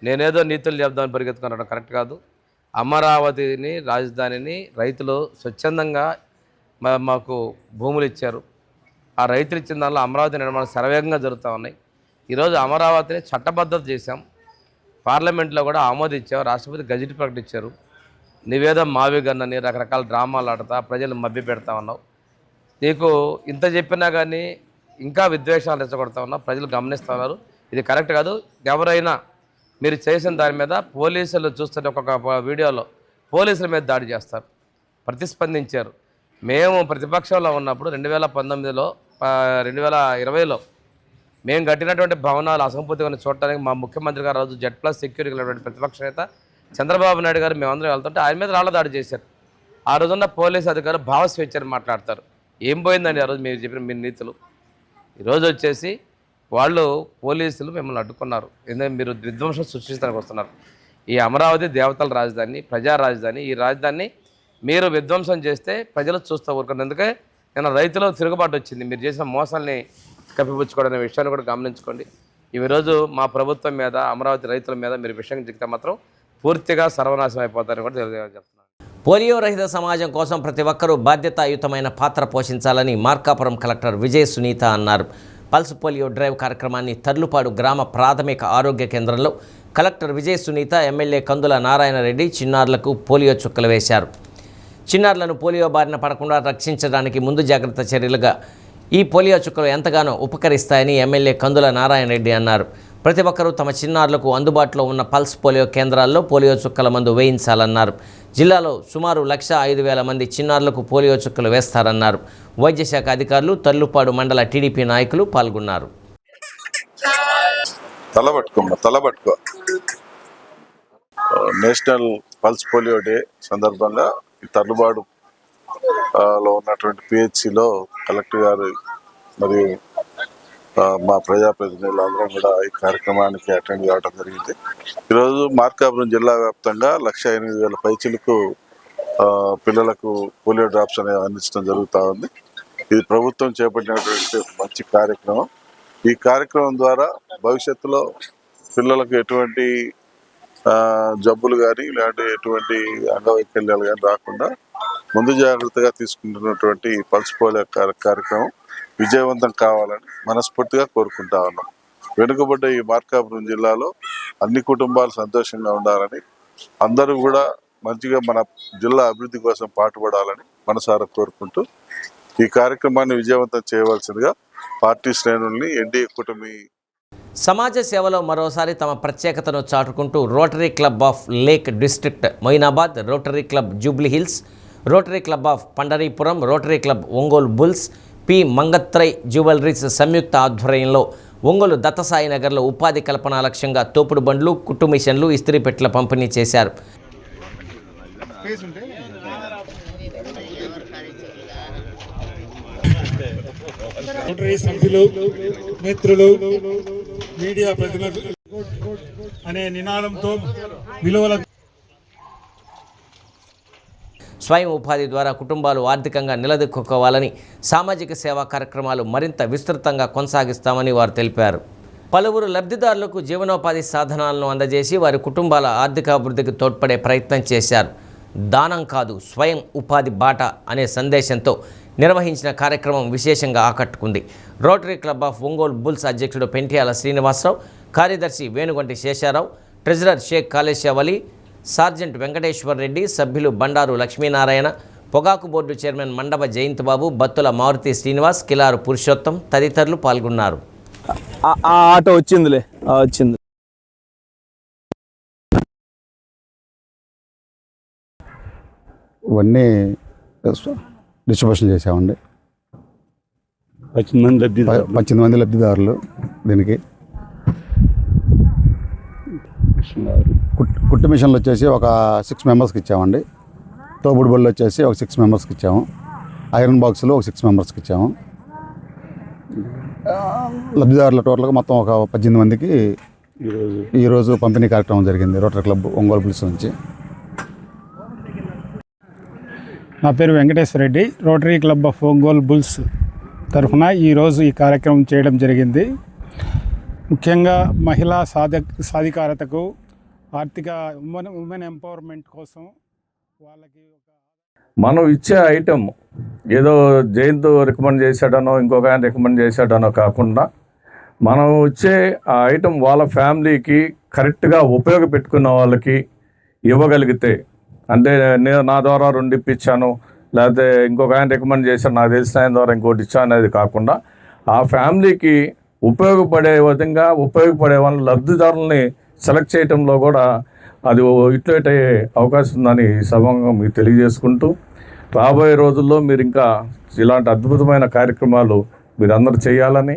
నేనేదో నీతులు చెప్దామని పరిగెత్తుకున్నాను, కరెక్ట్ కాదు. అమరావతిని రాజధానిని రైతులు స్వచ్ఛందంగా మాకు భూములు ఇచ్చారు. ఆ రైతులు ఇచ్చిన దానిలో అమరావతి నిర్మాణం శరవేగంగా జరుగుతూ ఉన్నాయి. ఈరోజు అమరావతిని చట్టబద్ధత చేశాం, పార్లమెంట్లో కూడా ఆమోదించాం, రాష్ట్రపతి గజెట్ ప్రకటించారు. నివేదం మావిగన్నని రకరకాల డ్రామాలు ఆడతా ప్రజలు మభ్య పెడతా ఉన్నావు. నీకు ఇంత చెప్పినా కానీ ఇంకా విద్వేషాలు రెచ్చగొడతా ఉన్నావు, ప్రజలు గమనిస్తూ ఉన్నారు. ఇది కరెక్ట్ కాదు. ఎవరైనా మీరు చేసిన దాని మీద పోలీసులు చూస్తుంటే ఒక్కొక్క వీడియోలో పోలీసుల మీద దాడి చేస్తారు. ప్రతిస్పందించారు. మేము ప్రతిపక్షంలో ఉన్నప్పుడు 2019లో 2020లో మేము కట్టినటువంటి భవనాలు అసంపూర్తిగా చూడటానికి మా ముఖ్యమంత్రి గారు రోజు Z+ సెక్యూరిటీ ప్రతిపక్ష నేత చంద్రబాబు నాయుడు గారు మేమందరం వెళ్తుంటే ఆయన మీద రాళ్ళ దాడి చేశారు. ఆ రోజున్న పోలీసు అధికారులు భావస్వేచ్ఛని మాట్లాడతారు. ఏం పోయిందండి ఆ రోజు మీరు చెప్పిన మీ నీతులు? ఈరోజు వచ్చేసి వాళ్ళు పోలీసులు మిమ్మల్ని అడ్డుకున్నారు. ఎందుకంటే మీరు విధ్వంసం సృష్టించడానికి వస్తున్నారు. ఈ అమరావతి దేవతల రాజధాని, ప్రజా రాజధాని. ఈ రాజధానిని మీరు విధ్వంసం చేస్తే ప్రజలు చూస్తూ ఊరుకున్నారు. ఎందుకంటే నేను రైతులు తిరుగుబాటు వచ్చింది. మీరు చేసిన మోసాలని కప్పిపుచ్చుకోవడం విషయాన్ని కూడా గమనించుకోండి. ఈరోజు మా ప్రభుత్వం మీద, అమరావతి రైతుల మీద మీరు విషయం చెప్తే మాత్రం పూర్తిగా సర్వనాశనం అయిపోతారని కూడా చెప్తున్నాను. పోలియో రహిత సమాజం కోసం ప్రతి ఒక్కరూ బాధ్యతాయుతమైన పాత్ర పోషించాలని మార్కాపురం కలెక్టర్ విజయ్ సునీత అన్నారు. పల్స్ పోలియో డ్రైవ్ కార్యక్రమాన్ని తర్లుపాడు గ్రామ ప్రాథమిక ఆరోగ్య కేంద్రంలో కలెక్టర్ విజయ్ సునీత, ఎమ్మెల్యే కందుల నారాయణరెడ్డి చిన్నారులకు పోలియో చుక్కలు వేశారు. చిన్నారులను పోలియో బారిన పడకుండా రక్షించడానికి ముందు జాగ్రత్త చర్యలుగా ఈ పోలియో చుక్కలు ఎంతగానో ఉపకరిస్తాయని ఎమ్మెల్యే కందుల నారాయణరెడ్డి అన్నారు. ప్రతి ఒక్కరూ తమ చిన్నారులకు అందుబాటులో ఉన్న పల్స్ పోలియో కేంద్రాల్లో పోలియో చుక్కల మందు వేయించాలన్నారు. జిల్లాలో సుమారు 1,05,000 మంది చిన్నారులకు పోలియో చుక్కలు వేస్తారన్నారు. వైద్య శాఖ అధికారులు, తర్లుపాడు మండల టీడీపీ నాయకులు పాల్గొన్నారు. తలబట్టుకో నేషనల్ పల్స్ పోలియో డే సందర్భంగా తర్లుబాడు లో ఉన్నటువంటి పిహెచ్సిలో కలెక్టర్ గారు మరియు మా ప్రజాప్రతినిధులు అందరం కూడా ఈ కార్యక్రమానికి అటెండ్ కావడం జరిగింది. ఈరోజు మార్కాపురం జిల్లా వ్యాప్తంగా 1,08,000 పైచిలకు పిల్లలకు పోలియో డ్రాప్స్ అనేవి అందించడం జరుగుతూ ఉంది. ఇది ప్రభుత్వం చేపట్టినటువంటి మంచి కార్యక్రమం. ఈ కార్యక్రమం ద్వారా భవిష్యత్తులో పిల్లలకు ఎటువంటి జబ్బులు కానీ ఇలాంటి ఎటువంటి అంగవైకల్యాలు కానీ రాకుండా ముందు జాగ్రత్తగా తీసుకుంటున్నటువంటి పల్స్ పోలియో కార్యక్రమం విజయవంతం కావాలని మనస్ఫూర్తిగా కోరుకుంటా ఉన్నాం. వెనుకబడ్డ ఈ మార్కాపురం జిల్లాలో అన్ని కుటుంబాలు సంతోషంగా ఉండాలని, అందరూ కూడా మంచిగా మన జిల్లా అభివృద్ధి కోసం పాటుపడాలని మనసారా కోరుకుంటూ ఈ కార్యక్రమాన్ని విజయవంతం చేయవలసిందిగా పార్టీ శ్రేణుల్ని ఎన్డీఏ కూటమి. సమాజ సేవలో మరోసారి తమ ప్రత్యేకతను చాటుకుంటూ rotary club of lake district Moinabad, rotary club Jubilee Hills, rotary club of Pandharipuram, rotary club Ongole bulls, P Mangatrai jewelleries సంయుక్త ఆధ్వర్యంలో ఒంగోలు దత్తసాయి నగర్లో ఉపాధి కల్పన లక్ష్యంగా తోపుడు బండ్లు, కుట్టు మిషన్లు, ఇస్త్రీ పెట్టెల పంపిణీ చేశారు. సభ్యులు, మిత్రులు, మీడియా ప్రతినిధులు అనే నినాదంతో విలువల స్వయం ఉపాధి ద్వారా కుటుంబాలు ఆర్థికంగా నిలదొక్కుకోవాలని, సామాజిక సేవా కార్యక్రమాలు మరింత విస్తృతంగా కొనసాగిస్తామని వారు తెలిపారు. పలువురు లబ్ధిదారులకు జీవనోపాధి సాధనాలను అందజేసి వారి కుటుంబాల ఆర్థికాభివృద్ధికి తోడ్పడే ప్రయత్నం చేశారు. దానం కాదు, స్వయం ఉపాధి బాట అనే సందేశంతో నిర్వహించిన కార్యక్రమం విశేషంగా ఆకట్టుకుంది. Rotary club of Ongole bulls అధ్యక్షుడు పెంటియాల శ్రీనివాసరావు, కార్యదర్శి వేణుగంటి శేషారావు, ట్రెజరర్ షేక్ కాళేశ్వలి, సార్జెంట్ వెంకటేశ్వర్ రెడ్డి, సభ్యులు బండారు లక్ష్మీనారాయణ, పొగాకు బోర్డు చైర్మన్ మండవ జయంత్బాబు, బత్తుల మారుతి శ్రీనివాస్, కిలారు పురుషోత్తం తదితరులు పాల్గొన్నారు. ఆటో వచ్చింది. ఇవన్నీ డిస్ట్రిబ్యూషన్ చేసామండి. 18 మంది లబ్ధిదారులు. దీనికి కుట్టు మిషన్లు వచ్చేసి ఒక 6 మెంబర్స్కి ఇచ్చామండి. తోపుడు బళ్ళు వచ్చేసి ఒక 6 మెంబర్స్కి ఇచ్చాము. ఐరన్ బాక్సులు ఒక 6 మెంబర్స్కి ఇచ్చాము. లబ్ధిదారుల టోటల్గా మొత్తం ఒక 18 మందికి ఈరోజు పంపిణీ కార్యక్రమం జరిగింది రోటరీ క్లబ్ ఒంగోలు బుల్స్ నుంచి. నా పేరు Venkateswara Reddy. Rotary club of Ongole bulls తరఫున ఈరోజు ఈ కార్యక్రమం చేయడం జరిగింది. ముఖ్యంగా మహిళా సాధికారతకు ఆర్థిక ఉమెన్ ఎంపవర్మెంట్ కోసం వాళ్ళకి మనం ఇచ్చే ఐటెం ఏదో జయంత్ రికమెండ్ చేశాడనో ఇంకొక ఆయన రికమెండ్ చేశాడనో కాకుండా మనం వచ్చే ఆ ఐటెం వాళ్ళ ఫ్యామిలీకి కరెక్ట్గా ఉపయోగపెట్టుకున్న వాళ్ళకి ఇవ్వగలిగితే, అంటే నేను నా ద్వారా 2 ఇప్పించాను, లేకపోతే ఇంకొక ఆయన రికమెండ్ చేశాను, నాకు తెలిసిన ఆయన ద్వారా ఇంకోటి ఇచ్చాను అనేది కాకుండా ఆ ఫ్యామిలీకి ఉపయోగపడే విధంగా ఉపయోగపడే వాళ్ళ లబ్ధిదారులని సెలెక్ట్ చేయడంలో కూడా అది ఇట్లేట్ అయ్యే అవకాశం ఉందని సభంగా మీకు తెలియజేసుకుంటూ, రాబోయే రోజుల్లో మీరు ఇంకా ఇలాంటి అద్భుతమైన కార్యక్రమాలు మీరు అందరూ చేయాలని,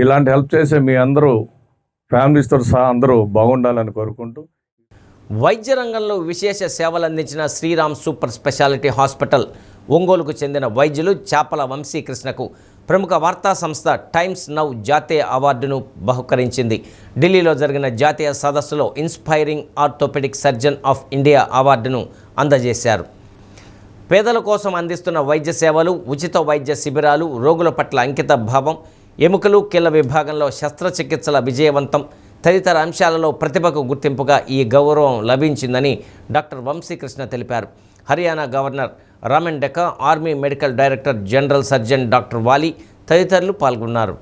ఇలాంటి హెల్ప్ చేసే మీ అందరూ ఫ్యామిలీస్తో సహా అందరూ బాగుండాలని కోరుకుంటూ, వైద్య రంగంలో విశేష సేవలు అందించిన శ్రీరామ్ సూపర్ స్పెషాలిటీ హాస్పిటల్ ఒంగోలుకు చెందిన వైద్యులు చాపల వంశీకృష్ణకు ప్రముఖ వార్తా సంస్థ టైమ్స్ నౌ జాతీయ అవార్డును బహుకరించింది. ఢిల్లీలో జరిగిన జాతీయ సదస్సులో inspiring orthopaedic surgeon of India అవార్డును అందజేశారు. పేదల కోసం అందిస్తున్న వైద్య సేవలు, ఉచిత వైద్య శిబిరాలు, రోగుల పట్ల అంకిత భావం, ఎముకలు కీళ్ళ విభాగంలో శస్త్రచికిత్సల విజయవంతం తదితర అంశాలలో ప్రతిభకు గుర్తింపుగా ఈ గౌరవం లభించిందని డాక్టర్ వంశీకృష్ణ తెలిపారు. Haryana governor Raman Deka, army medical director general surgeon doctor Vali తదితరులు పాల్గొన్నారు.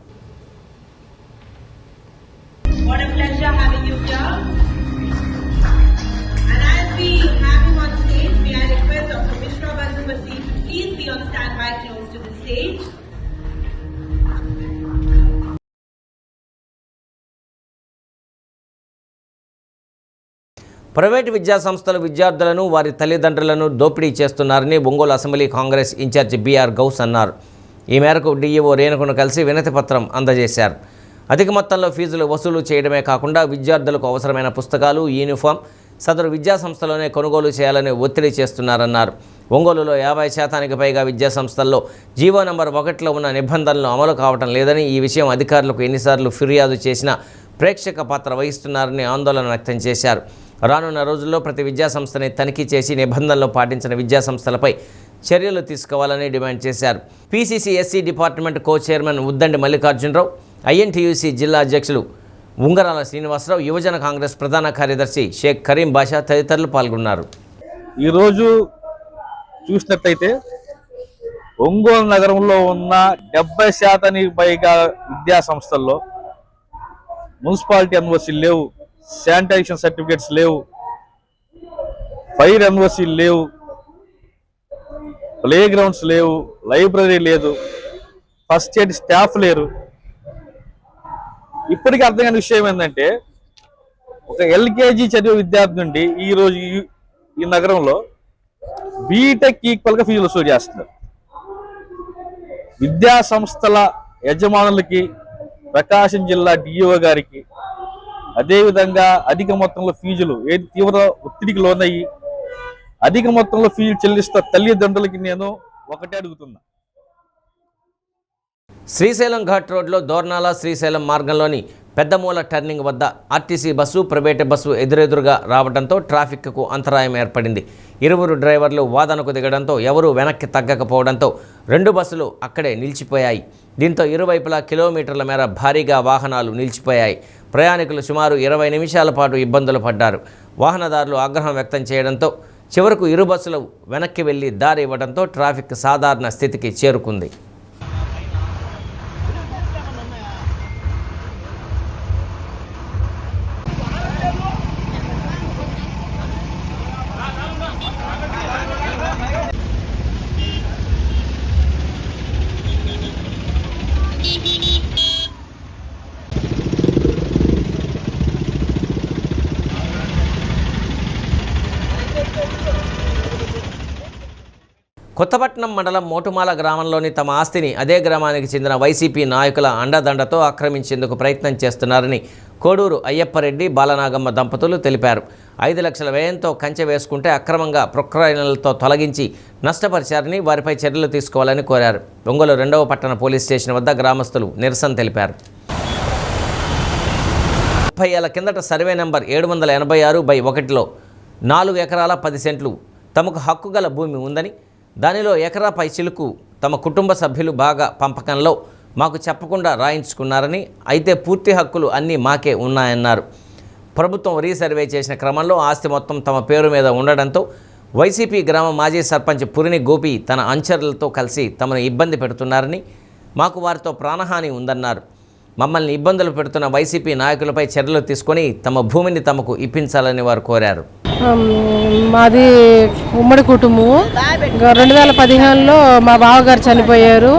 ప్రైవేటు విద్యాసంస్థలు విద్యార్థులను వారి తల్లిదండ్రులను దోపిడీ చేస్తున్నారని Ongole assembly Congress in charge BR Ghouse అన్నారు. ఈ మేరకు డీఈఓ రేణుకును కలిసి వినతి పత్రం అందజేశారు. అధిక మొత్తంలో ఫీజులు వసూలు చేయడమే కాకుండా విద్యార్థులకు అవసరమైన పుస్తకాలు, యూనిఫామ్ సదరు విద్యాసంస్థలోనే కొనుగోలు చేయాలని ఒత్తిడి చేస్తున్నారన్నారు. ఒంగోలులో 50% పైగా విద్యాసంస్థల్లో జీవో నంబర్ 1లో ఉన్న నిబంధనలు అమలు కావటం లేదని, ఈ విషయం అధికారులకు ఎన్నిసార్లు ఫిర్యాదు చేసినా ప్రేక్షక పాత్ర వహిస్తున్నారని ఆందోళన వ్యక్తం చేశారు. రానున్న రోజుల్లో ప్రతి విద్యాసంస్థని తనిఖీ చేసి నిబంధనలు పాటించిన విద్యాసంస్థలపై చర్యలు తీసుకోవాలని డిమాండ్ చేశారు. PCC SC department co chairman Uddandi Mallikarjunarao, INTUC జిల్లా అధ్యక్షులు ఉంగరాల శ్రీనివాసరావు, యువజన కాంగ్రెస్ ప్రధాన కార్యదర్శి షేక్ కరీం బాషా తదితరులు పాల్గొన్నారు. ఈరోజు చూసినట్టయితే ఒంగోలు నగరంలో ఉన్న 70% పైగా విద్యాసంస్థల్లో మున్సిపాలిటీ ఎన్ఓసీలు లేవు, శానిటైజేషన్ సర్టిఫికేట్స్ లేవు, ఫైర్ ఎన్ఓసీలు లేవు, ప్లే గ్రౌండ్స్ లేవు, లైబ్రరీ లేదు, ఫస్ట్ ఎయిడ్ స్టాఫ్ లేరు. ఇప్పటికీ అర్థం కాని విషయం ఏంటంటే, ఒక ఎల్కేజీ చదివే విద్యార్థి నుండి ఈరోజు ఈ నగరంలో బీటెక్ ఈక్వల్గా ఫీజులు వసూలు చేస్తున్నారు. విద్యా సంస్థల యజమానులకి, ప్రకాశం జిల్లా డిఓ గారికి, అదేవిధంగా అధిక మొత్తంలో ఫీజులు తీవ్ర ఒత్తిడికి లోనయ్యి అధిక మొత్తంలో ఫీజు చెల్లిస్తున్న తల్లిదండ్రులకి నేను ఒకటే అడుగుతున్నా. శ్రీశైలం ఘాట్ రోడ్లో దోర్నాల శ్రీశైలం మార్గంలోని పెద్దమూల టర్నింగ్ వద్ద ఆర్టీసీ బస్సు, ప్రైవేటు బస్సు ఎదురెదురుగా రావడంతో ట్రాఫిక్కు అంతరాయం ఏర్పడింది. ఇరువురు డ్రైవర్లు వాదనకు దిగడంతో ఎవరూ వెనక్కి తగ్గకపోవడంతో 2 బస్సులు అక్కడే నిలిచిపోయాయి. దీంతో ఇరువైపులా కిలోమీటర్ల మేర భారీగా వాహనాలు నిలిచిపోయాయి. ప్రయాణికులు సుమారు 20 నిమిషాల పాటు ఇబ్బందులు పడ్డారు. వాహనదారులు ఆగ్రహం వ్యక్తం చేయడంతో చివరకు ఇరు బస్సులు వెనక్కి వెళ్లి దారి ఇవ్వడంతో ట్రాఫిక్ సాధారణ స్థితికి చేరుకుంది. కొత్తపట్నం మండలం మోటుమాల గ్రామంలోని తమ ఆస్తిని అదే గ్రామానికి చెందిన వైసీపీ నాయకుల అండదండతో ఆక్రమించేందుకు ప్రయత్నం చేస్తున్నారని కోడూరు అయ్యప్పరెడ్డి, బాలనాగమ్మ దంపతులు తెలిపారు. 5 లక్షల వ్యయంతో కంచె వేసుకుంటే అక్రమంగా ప్రొక్లైనర్లతో తొలగించి నష్టపరిచారని, వారిపై చర్యలు తీసుకోవాలని కోరారు. ఒంగోలు 2వ పట్టణ పోలీస్ స్టేషన్ వద్ద గ్రామస్తులు నిరసన తెలిపారు. 30 ఏళ్ల కిందట సర్వే నెంబర్ 786/1లో 4 ఎకరాల 10 సెంట్లు తమకు హక్కుగల భూమి ఉందని, దానిలో ఎకరాపై చిలుకు తమ కుటుంబ సభ్యులు బాగా పంపకంలో మాకు చెప్పకుండా రాయించుకున్నారని, అయితే పూర్తి హక్కులు అన్నీ మాకే ఉన్నాయన్నారు. ప్రభుత్వం రీసర్వే చేసిన క్రమంలో ఆస్తి మొత్తం తమ పేరు మీద ఉండడంతో వైసీపీ గ్రామ మాజీ సర్పంచ్ పురిని గోపి తన అనుచరులతో కలిసి తమను ఇబ్బంది పెడుతున్నారని, మాకు వారితో ప్రాణహాని ఉందన్నారు. మమ్మల్ని ఇబ్బందులు పెడుతున్న వైసీపీ నాయకులపై చర్యలు తీసుకొని తమ భూమిని తమకు ఇప్పించాలని వారు కోరారు. మాది ఉమ్మడి కుటుంబం. 2015లో మా బావగారు చనిపోయారు.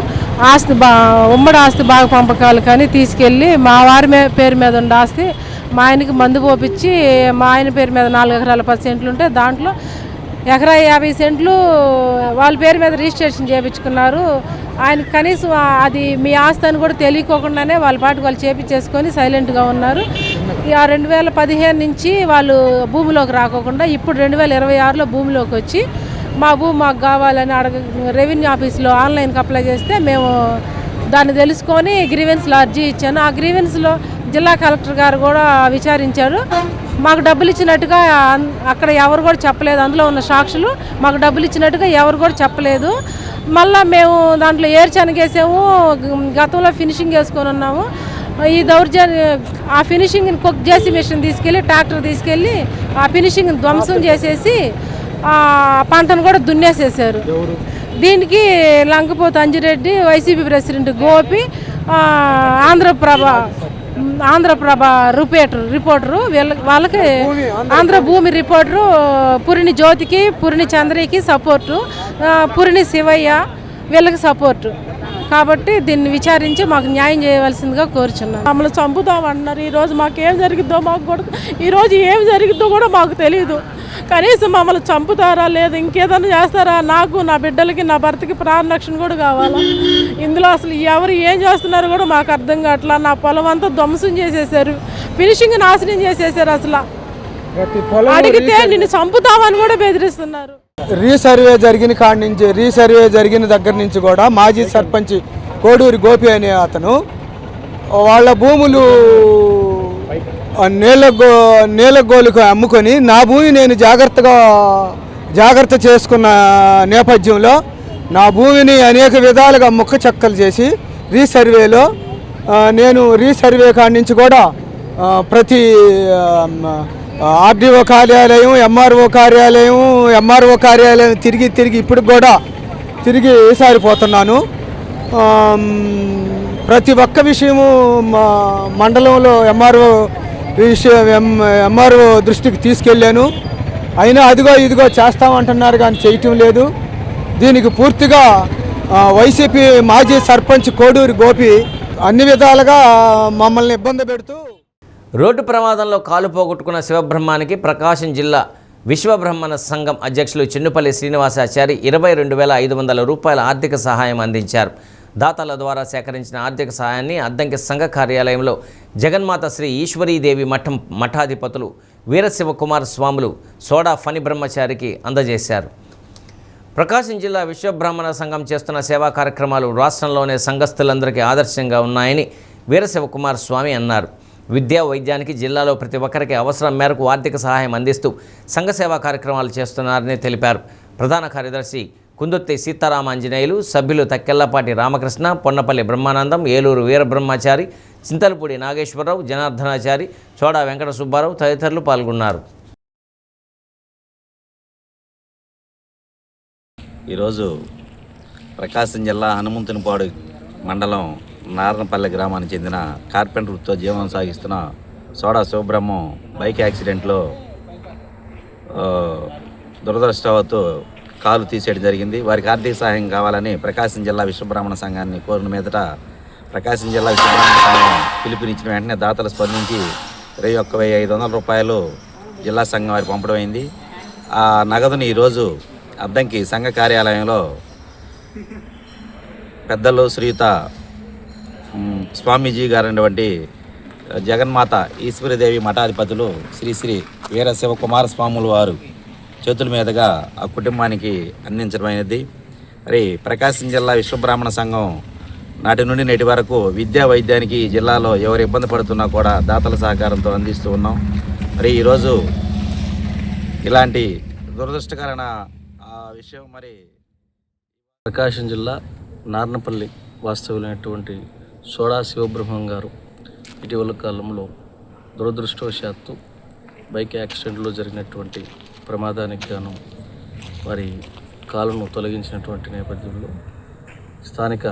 ఉమ్మడి ఆస్తి బాగా పంపకాలు కానీ తీసుకెళ్ళి మా వారి పేరు మీద ఉన్న ఆస్తి మా ఆయనకి మందు పోపించి మా ఆయన పేరు మీద 4 ఎకరాల 10 సెంట్లు ఉంటే దాంట్లో 1 ఎకరా 50 సెంట్లు వాళ్ళ పేరు మీద రిజిస్ట్రేషన్ చేయించుకున్నారు. ఆయన కనీసం అది మీ ఆస్తి అని కూడా తెలియకోకుండానే వాళ్ళ పాటికి వాళ్ళు చేపించేసుకొని సైలెంట్గా ఉన్నారు. ఆ 2015 నుంచి వాళ్ళు భూమిలోకి రాకోకుండా ఇప్పుడు 2026లో భూమిలోకి వచ్చి మా భూమి మాకు కావాలని రెవెన్యూ ఆఫీస్లో ఆన్లైన్కి అప్లై చేస్తే మేము దాన్ని తెలుసుకొని గ్రీవెన్స్లో అర్జీ ఇచ్చాను. ఆ గ్రీవెన్స్లో జిల్లా కలెక్టర్ గారు కూడా విచారించారు. మాకు డబ్బులు ఇచ్చినట్టుగా అక్కడ ఎవరు కూడా చెప్పలేదు. అందులో ఉన్న సాక్షులు మాకు డబ్బులు ఇచ్చినట్టుగా ఎవరు కూడా చెప్పలేదు. మళ్ళీ మేము దాంట్లో ఏర్చనగేసాము. గతంలో ఫినిషింగ్ వేసుకొని ఉన్నాము. ఈ దౌర్జన్యం ఆ ఫినిషింగ్ని కుక్ చేసి మిషన్ తీసుకెళ్ళి ట్రాక్టర్ తీసుకెళ్ళి ఆ ఫినిషింగ్ని ధ్వంసం చేసేసి పంటను కూడా దున్నేసేసారు. దీనికి లంకపోతు అంజిరెడ్డి, వైసీపీ ప్రెసిడెంట్ గోపి, ఆంధ్రప్రభ రిపోర్టరు వాళ్ళకి ఆంధ్ర భూమి రిపోర్టరు పురిని జ్యోతికి, పురిని చంద్రకి సపోర్టు, పురిని శివయ్య వీళ్ళకి సపోర్టు. కాబట్టి దీన్ని విచారించి మాకు న్యాయం చేయవలసిందిగా కోరుచున్నాం. మమ్మల్ని చంపుతామన్నారు. ఈరోజు మాకు ఏం జరిగిద్దో మాకు కూడా ఈరోజు ఏం జరిగిద్దో కూడా మాకు తెలియదు. కనీసం మమ్మల్ని చంపుతారా లేదా ఇంకేదైనా చేస్తారా? నాకు, నా బిడ్డలకి, నా భర్తకి ప్రాణ రక్షణ కూడా కావాలా? ఇందులో అసలు ఎవరు ఏం చేస్తున్నారో కూడా మాకు అర్థం కావట్లా. నా పొలం అంతా ధ్వంసం చేసేసారు, ఫినిషింగ్ నాశనం చేసేసారు. అసలు అడిగితే నిన్ను చంపుతామని కూడా బెదిరిస్తున్నారు. రీసర్వే జరిగిన దగ్గర నుంచి కూడా మాజీ సర్పంచ్ కోడూరి గోపి అనే అతను వాళ్ళ భూములు నీళ్ళగోలుకు అమ్ముకొని నా భూమి నేను జాగ్రత్త చేసుకున్న నేపథ్యంలో నా భూమిని అనేక విధాలుగా ముక్క చెక్కలు చేసి రీసర్వేలో నేను రీసర్వే కాడి నుంచి కూడా ప్రతి ఆర్డీఓ కార్యాలయం, ఎంఆర్ఓ కార్యాలయం తిరిగి ఇప్పుడు కూడా సారిపోతున్నాను. ప్రతి ఒక్క విషయము మండలంలో ఎంఆర్ఓ దృష్టికి తీసుకెళ్ళాను. అయినా అదిగో ఇదిగో చేస్తామంటున్నారు కానీ చేయటం లేదు. దీనికి పూర్తిగా వైసీపీ మాజీ సర్పంచ్ కోడూరి గోపి అన్ని విధాలుగా మమ్మల్ని ఇబ్బంది పెడుతూ రోడ్డు ప్రమాదంలో కాలు పోగొట్టుకున్న శివబ్రహ్మానికి ప్రకాశం జిల్లా విశ్వబ్రహ్మణ సంఘం అధ్యక్షులు చిన్నుపల్లి శ్రీనివాసాచారి 22,500 రూపాయల ఆర్థిక సహాయం అందించారు. దాతల ద్వారా సేకరించిన ఆర్థిక సహాయాన్ని అద్దంకి సంఘ కార్యాలయంలో జగన్మాత శ్రీ ఈశ్వరీదేవి మఠం మఠాధిపతులు వీరశివకుమార స్వాములు సోడా ఫణి బ్రహ్మచారికి అందజేశారు. ప్రకాశం జిల్లా విశ్వబ్రాహ్మణ సంఘం చేస్తున్న సేవా కార్యక్రమాలు రాష్ట్రంలోనే సంఘస్థులందరికీ ఆదర్శంగా ఉన్నాయని వీరశివకుమార స్వామి అన్నారు. విద్యా వైద్యానికి జిల్లాలో ప్రతి ఒక్కరికి అవసరం మేరకు ఆర్థిక సహాయం అందిస్తూ సంఘ సేవా కార్యక్రమాలు చేస్తున్నారని తెలిపారు. ప్రధాన కార్యదర్శి కుందుర్తి సీతారామాంజనేయులు, సభ్యులు తక్కెళ్లపాటి రామకృష్ణ, పొన్నపల్లి బ్రహ్మానందం, ఏలూరు వీరబ్రహ్మచారి, చింతలపూడి నాగేశ్వరరావు, జనార్దనాచారి, చోడా వెంకట సుబ్బారావు తదితరులు పాల్గొన్నారు. ఈరోజు ప్రకాశం జిల్లా హనుమంతునిపాడు మండలం నారనపల్లి గ్రామానికి చెందిన కార్పెంటర్ వృత్తితో జీవనం సాగిస్తున్న సోడా శివబ్రహ్మం బైక్ యాక్సిడెంట్లో దురదృష్టవత్తు కాలు తీసేయడం జరిగింది. వారికి ఆర్థిక సహాయం కావాలని ప్రకాశం జిల్లా విశ్వబ్రాహ్మణ సంఘాన్ని కోరిన మీదట ప్రకాశం జిల్లా విశ్వబ్రాహ్మణ సంఘం పిలుపునిచ్చిన వెంటనే దాతలు స్పందించి 21,500 రూపాయలు జిల్లా సంఘం వారికి పంపడం అయింది. ఆ నగదుని ఈరోజు అద్దంకి సంఘ కార్యాలయంలో పెద్దలు శ్రీయుత స్వామీజీ గారైనటువంటి జగన్మాత ఈశ్వరీదేవి మఠాధిపతులు శ్రీ వీరశివకుమార స్వాములు వారు చేతుల మీదుగా ఆ కుటుంబానికి అందించడమైనది. మరి ప్రకాశం జిల్లా విశ్వబ్రాహ్మణ సంఘం నాటి నుండి నేటి వరకు విద్యా వైద్యానికి జిల్లాలో ఎవరు ఇబ్బంది పడుతున్నా కూడా దాతల సహకారంతో అందిస్తూ ఉన్నాం. మరి ఈరోజు ఇలాంటి దురదృష్టకరమైన విషయం మరి ప్రకాశం జిల్లా నార్నపల్లి వాస్తవులైనటువంటి సోడా శివబ్రహ్మం గారు ఇటీవల కాలంలో దురదృష్టవశాత్తు బైక్ యాక్సిడెంట్లో జరిగినటువంటి ప్రమాదానికి గాను వారి కాలును తొలగించినటువంటి నేపథ్యంలో స్థానిక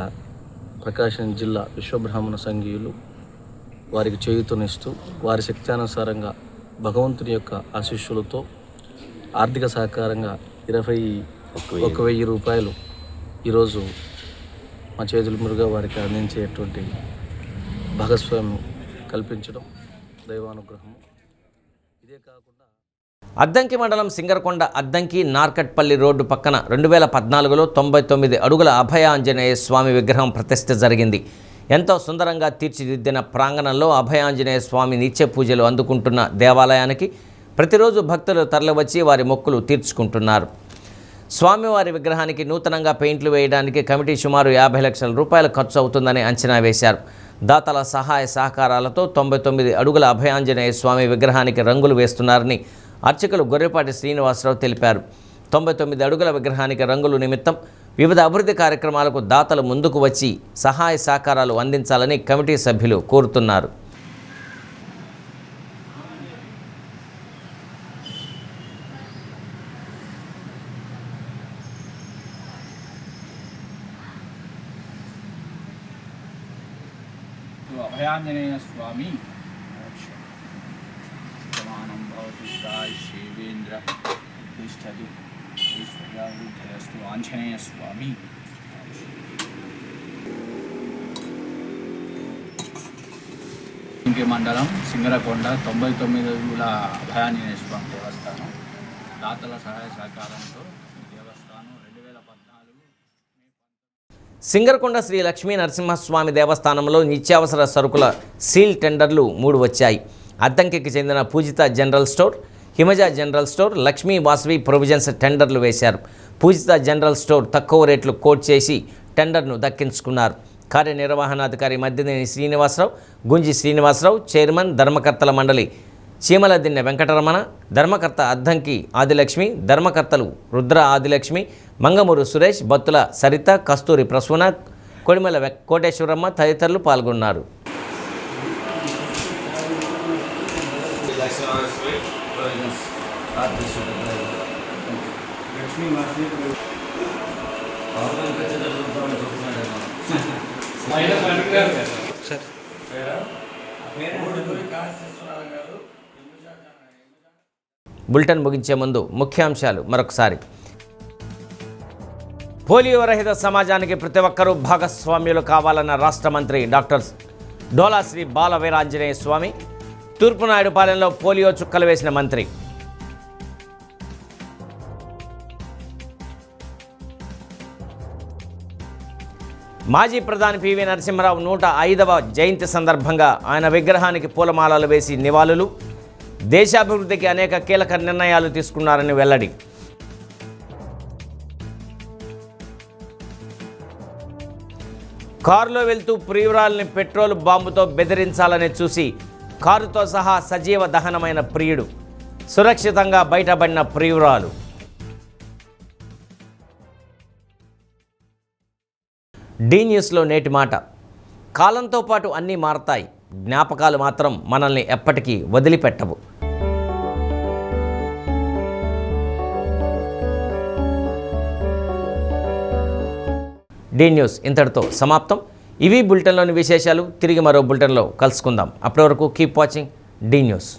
ప్రకాశం జిల్లా విశ్వబ్రాహ్మణ సంఘీయులు వారికి చేయూతనిస్తూ వారి శక్త్యానుసారంగా భగవంతుని యొక్క ఆశీస్సులతో ఆర్థిక సహకారంగా 21,000 రూపాయలు ఈరోజు మా చేతుల మీదుగా వారికి అందించేటువంటి భాగస్వామ్యం కల్పించడం దైవానుగ్రహము. ఇదే కాకుండా అద్దంకి మండలం సింగరకొండ అద్దంకి నార్కట్పల్లి రోడ్డు పక్కన 2014లో 99 అడుగుల అభయ ఆంజనేయ స్వామి విగ్రహం ప్రతిష్ఠ జరిగింది. ఎంతో సుందరంగా తీర్చిదిద్దిన ప్రాంగణంలో అభయ ఆంజనేయ స్వామి నిత్య పూజలు అందుకుంటున్న దేవాలయానికి ప్రతిరోజు భక్తులు తరలివచ్చి వారి మొక్కులు తీర్చుకుంటున్నారు. స్వామివారి విగ్రహానికి నూతనంగా పెయింట్లు వేయడానికి కమిటీ సుమారు 50 లక్షల రూపాయలు ఖర్చు అవుతుందని అంచనా వేశారు. దాతల సహాయ సహకారాలతో 99 అడుగుల అభయాంజనేయ స్వామి విగ్రహానికి రంగులు వేస్తున్నారని అర్చకులు గొర్రెపాటి శ్రీనివాసరావు తెలిపారు. 99 అడుగుల విగ్రహానికి రంగులు నిమిత్తం వివిధ అభివృద్ధి కార్యక్రమాలకు దాతలు ముందుకు వచ్చి సహాయ సహకారాలు అందించాలని కమిటీ సభ్యులు కోరుతున్నారు. అభయాంజనేయ స్వామి సమానం భవతి సాయి శివేంద్ర తిష్టతి ఈశ్వర్యాస్తు ఆంజనేయ స్వామి. ఇంకే మండలం సింగరకొండ 99 అడుగుల అభయాంజనేయ స్వామి దేవస్థానం దాతల సహాయ సహకారంతో దేవస్థానం 2014 సింగరకొండ శ్రీ లక్ష్మీ నరసింహస్వామి దేవస్థానంలో నిత్యావసర సరుకుల సీల్ టెండర్లు 3 వచ్చాయి. అద్దంకికి చెందిన Poojitha general store, Himaja general store, Lakshmi Vasavi provisions టెండర్లు వేశారు. పూజిత జనరల్ స్టోర్ తక్కువ రేట్లు కోట్ చేసి టెండర్ను దక్కించుకున్నారు. కార్యనిర్వహణాధికారి మద్దినేని శ్రీనివాసరావు, గుంజి శ్రీనివాసరావు, చైర్మన్ ధర్మకర్తల మండలి చీమలదిన్నె వెంకటరమణ, ధర్మకర్త అద్దంకి ఆదిలక్ష్మి, ధర్మకర్తలు రుద్ర ఆదిలక్ష్మి, మంగమూరు సురేష్, బత్తుల సరిత, కస్తూరి ప్రసూన, కొడిమల కోటేశ్వరమ్మ తదితరులు పాల్గొన్నారు. బులెటిన్ ముగించే ముందు ముఖ్యాంశాలు మరొకసారి. పోలియో రహిత సమాజానికి ప్రతి ఒక్కరూ భాగస్వామ్యులు కావాలన్న రాష్ట్ర మంత్రి డాక్టర్ డోలా శ్రీ బాల వీరాంజనేయ స్వామి. తూర్పునాయుడుపాలెంలో పోలియో చుక్కలు వేసిన మంత్రి. మాజీ ప్రధాని పివి నరసింహారావు 105వ జయంతి సందర్భంగా ఆయన విగ్రహానికి పూలమాలలు వేసి నివాళులు. దేశాభివృద్ధికి అనేక కీలక నిర్ణయాలు తీసుకున్నారని వెల్లడి. కారులో వెళ్తూ ప్రియురాల్ని పెట్రోల్ బాంబుతో బెదిరించాలని చూసి కారుతో సహా సజీవ దహనమైన ప్రియుడు. సురక్షితంగా బయటపడిన ప్రియురాలు. డి న్యూస్లో నేటి మాట. కాలంతో పాటు అన్నీ మారతాయి, జ్ఞాపకాలు మాత్రం మనల్ని ఎప్పటికీ వదిలిపెట్టవు. డి న్యూస్ ఇంతటితో సమాప్తం. ఇవి బులెటిన్లోని విశేషాలు. తిరిగి మరో బులెటిన్లో కలుసుకుందాం. అప్పటి వరకు కీప్ వాచింగ్ డి న్యూస్.